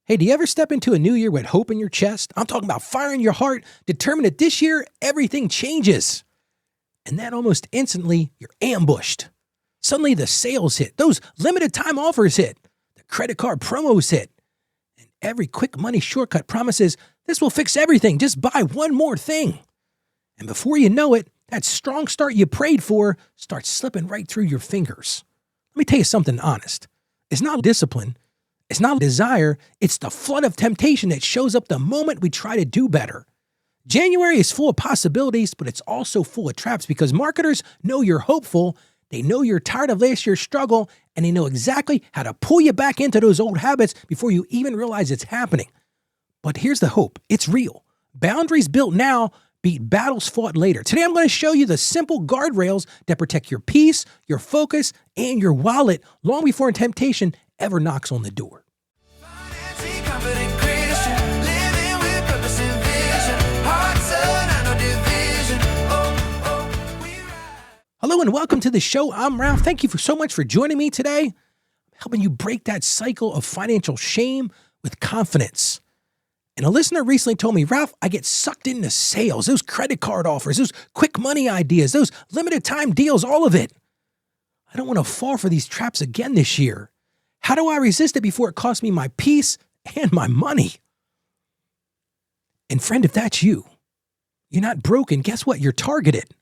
Hey, do you ever step into a new year with hope in your chest? I'm talking about fire in your heart, determined that this year everything changes. And then almost instantly, you're ambushed. Suddenly the sales hit, those limited time offers hit, the credit card promos hit, and every quick money shortcut promises this will fix everything, just buy one more thing. And before you know it, that strong start you prayed for starts slipping right through your fingers. Let me tell you something honest. It's not discipline. It's not desire. It's the flood of temptation that shows up the moment we try to do better. January is full of possibilities, but it's also full of traps because marketers know you're hopeful, they know you're tired of last year's struggle, and they know exactly how to pull you back into those old habits before you even realize it's happening. But here's the hope. It's real. Boundaries built now beat battles fought later. Today, I'm going to show you the simple guardrails that protect your peace, your focus, and your wallet long before temptation ever knocks on the door. Hello and welcome to the show. I'm Ralph. Thank you so much for joining me today. I'm helping you break that cycle of financial shame with confidence. And a listener recently told me, Ralph, I get sucked into sales, those credit card offers, those quick money ideas, those limited time deals, all of it. I don't want to fall for these traps again this year. How do I resist it before it costs me my peace and my money? And friend, if that's you, you're not broken. Guess what? You're targeted.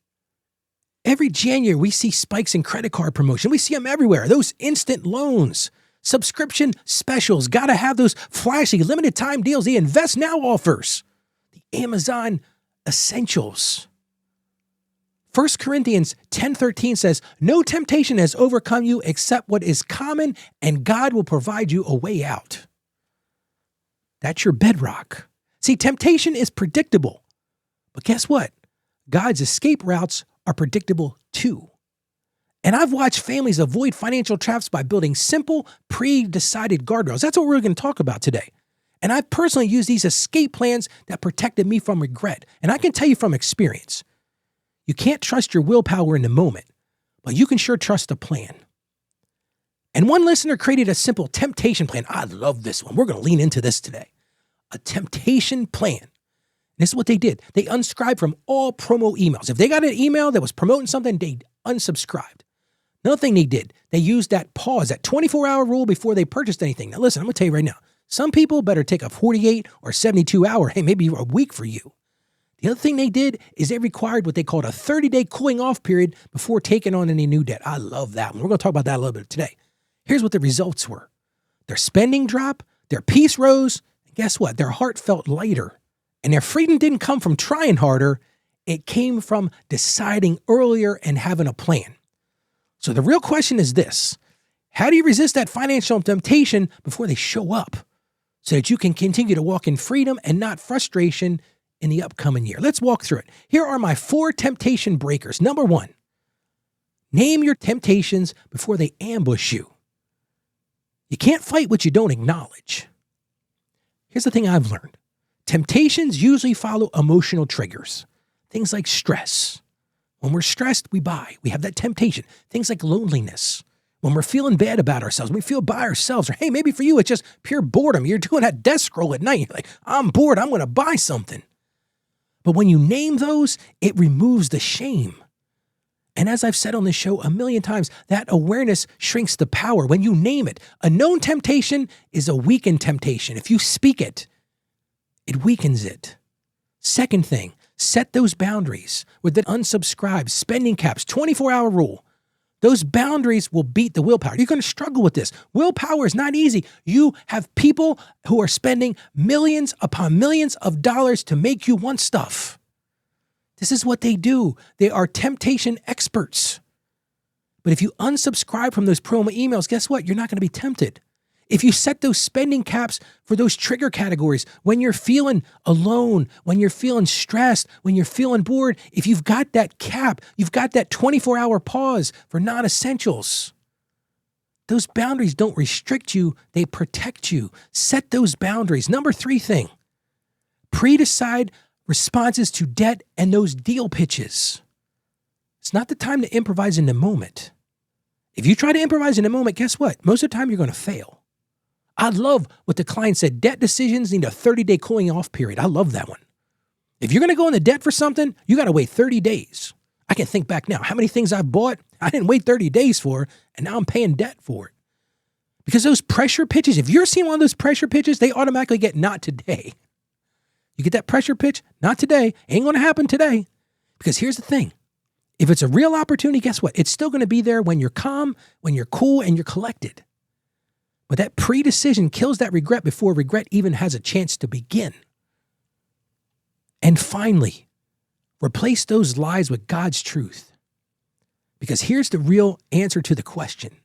Every January, we see spikes in credit card promotion. We see them everywhere. Those instant loans, subscription specials, got to have those flashy limited time deals, the invest now offers, the Amazon essentials. 1 Corinthians 10:13 says, no temptation has overcome you except what is common, and God will provide you a way out. That's your bedrock. See, temptation is predictable, but guess what? God's escape routes are predictable too. And I've watched families avoid financial traps by building simple, pre-decided guardrails. That's what we're going to talk about today. And I've personally used these escape plans that protected me from regret. And I can tell you from experience, you can't trust your willpower in the moment, but you can sure trust a plan. And one listener created a simple temptation plan. I love this one. We're going to lean into this today. A temptation plan. This is what they did. They unsubscribed from all promo emails. If they got an email that was promoting something, they unsubscribed. Another thing they did, they used that pause, that 24-hour rule before they purchased anything. Now listen, I'm going to tell you right now, some people better take a 48 or 72 hour, hey, maybe a week for you. The other thing they did is they required what they called a 30-day cooling off period before taking on any new debt. I love that one. We're going to talk about that a little bit today. Here's what the results were. Their spending dropped, their peace rose, and guess what? Their heart felt lighter. And their freedom didn't come from trying harder. It came from deciding earlier and having a plan. So the real question is this: how do you resist that financial temptation before they show up so that you can continue to walk in freedom and not frustration in the upcoming year? Let's walk through it. Here are my 4 temptation breakers. Number 1, name your temptations before they ambush you. You can't fight what you don't acknowledge. Here's the thing I've learned. Temptations usually follow emotional triggers. Things like stress. When we're stressed, we buy. We have that temptation. Things like loneliness. When we're feeling bad about ourselves, when we feel by ourselves, or hey, maybe for you, it's just pure boredom. You're doing that death scroll at night. You're like, I'm bored. I'm going to buy something. But when you name those, it removes the shame. And as I've said on this show a million times, that awareness shrinks the power. When you name it, a known temptation is a weakened temptation. If you speak it, it weakens it. Second thing, set those boundaries with the unsubscribe, spending caps, 24-hour rule. Those boundaries will beat the willpower. You're going to struggle with this. Willpower is not easy. You have people who are spending millions upon millions of dollars to make you want stuff. This is what they do. They are temptation experts. But if you unsubscribe from those promo emails, guess what? You're not going to be tempted. If you set those spending caps for those trigger categories, when you're feeling alone, when you're feeling stressed, when you're feeling bored, if you've got that cap, you've got that 24-hour pause for non-essentials. Those boundaries don't restrict you, they protect you. Set those boundaries. Number 3 thing, pre-decide responses to debt and those deal pitches. It's not the time to improvise in the moment. If you try to improvise in the moment, guess what? Most of the time you're going to fail. I love what the client said. Debt decisions need a 30-day cooling off period. I love that one. If you're going to go into debt for something, you got to wait 30 days. I can think back now. How many things I've bought, I didn't wait 30 days for, and now I'm paying debt for it. Because those pressure pitches, if you're seeing one of those pressure pitches, they automatically get not today. You get that pressure pitch, not today, ain't going to happen today. Because here's the thing. If it's a real opportunity, guess what? It's still going to be there when you're calm, when you're cool, and you're collected. But that pre-decision kills that regret before regret even has a chance to begin. And finally, replace those lies with God's truth. Because here's the real answer to the question.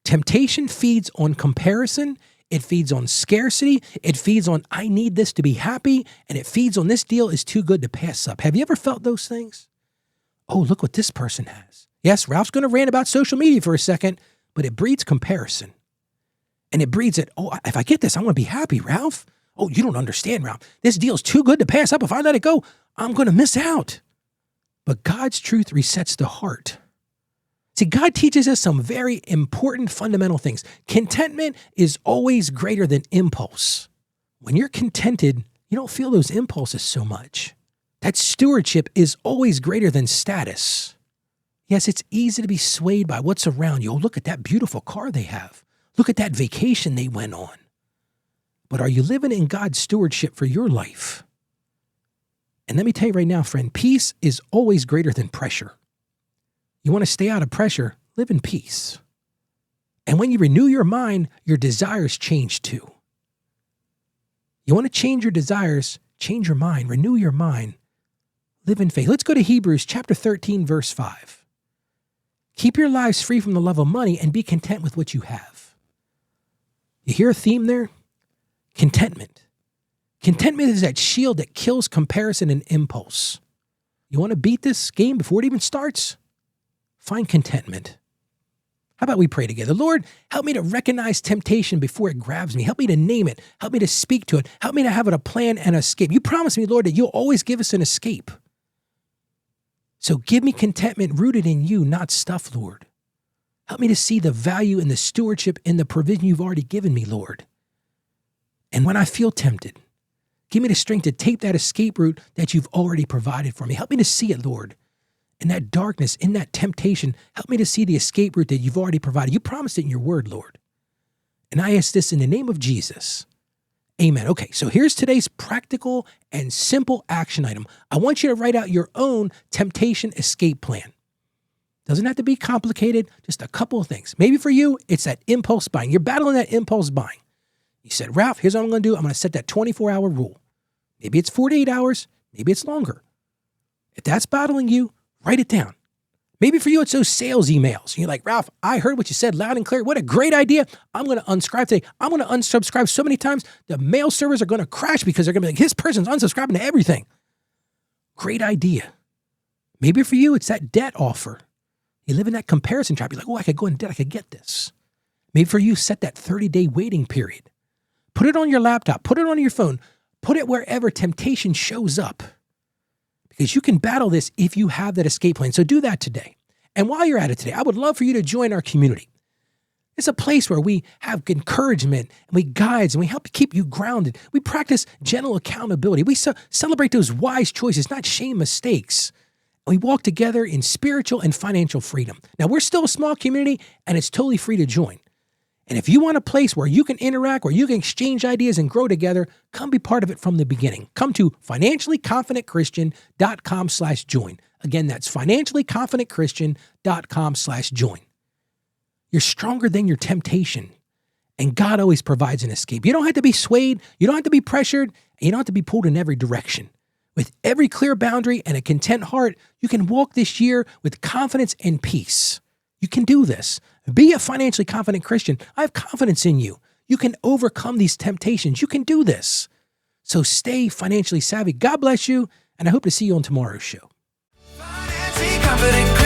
Temptation feeds on comparison. It feeds on scarcity. It feeds on, I need this to be happy. And it feeds on, this deal is too good to pass up. Have you ever felt those things? Oh, look what this person has. Yes, Ralph's going to rant about social media for a second, but it breeds comparison. And it breeds it, oh, if I get this, I'm going to be happy, Ralph. Oh, you don't understand, Ralph. This deal's too good to pass up. If I let it go, I'm going to miss out. But God's truth resets the heart. See, God teaches us some very important fundamental things. Contentment is always greater than impulse. When you're contented, you don't feel those impulses so much. That stewardship is always greater than status. Yes, it's easy to be swayed by what's around you. Oh, look at that beautiful car they have. Look at that vacation they went on. But are you living in God's stewardship for your life? And let me tell you right now, friend, peace is always greater than pressure. You want to stay out of pressure, live in peace. And when you renew your mind, your desires change too. You want to change your desires, change your mind, renew your mind, live in faith. Let's go to Hebrews chapter 13, verse 5. Keep your lives free from the love of money and be content with what you have. You hear a theme there? Contentment. Contentment is that shield that kills comparison and impulse. You want to beat this game before it even starts? Find contentment. How about we pray together? Lord, help me to recognize temptation before it grabs me. Help me to name it. Help me to speak to it. Help me to have a plan and escape. You promised me, Lord, that you'll always give us an escape. So give me contentment rooted in you, not stuff, Lord. Help me to see the value and the stewardship in the provision you've already given me, Lord. And when I feel tempted, give me the strength to take that escape route that you've already provided for me. Help me to see it, Lord. In that darkness, in that temptation, help me to see the escape route that you've already provided. You promised it in your word, Lord. And I ask this in the name of Jesus. Amen. Okay, so here's today's practical and simple action item. I want you to write out your own temptation escape plan. Doesn't have to be complicated, just a couple of things. Maybe for you, it's that impulse buying. You're battling that impulse buying. You said, Ralph, here's what I'm going to do. I'm going to set that 24-hour rule. Maybe it's 48 hours. Maybe it's longer. If that's battling you, write it down. Maybe for you, it's those sales emails. And you're like, Ralph, I heard what you said loud and clear. What a great idea. I'm going to unsubscribe today. I'm going to unsubscribe so many times, the mail servers are going to crash because they're going to be like, this person's unsubscribing to everything. Great idea. Maybe for you, it's that debt offer. You live in that comparison trap. You're like, oh, I could go in debt. I could get this. Maybe for you, set that 30-day waiting period. Put it on your laptop. Put it on your phone. Put it wherever temptation shows up. Because you can battle this if you have that escape plan. So do that today. And while you're at it today, I would love for you to join our community. It's a place where we have encouragement and we guides and we help keep you grounded. We practice gentle accountability. We celebrate those wise choices, not shame mistakes. We walk together in spiritual and financial freedom. Now, we're still a small community and it's totally free to join. And if you want a place where you can interact, where you can exchange ideas and grow together, come be part of it from the beginning. Come to financiallyconfidentchristian.com/join. Again, that's financiallyconfidentchristian.com/join. You're stronger than your temptation, and God always provides an escape. You don't have to be swayed. You don't have to be pressured. And you don't have to be pulled in every direction. With every clear boundary and a content heart, you can walk this year with confidence and peace. You can do this. Be a financially confident Christian. I have confidence in you. You can overcome these temptations. You can do this. So stay financially savvy. God bless you, and I hope to see you on tomorrow's show. Financially confident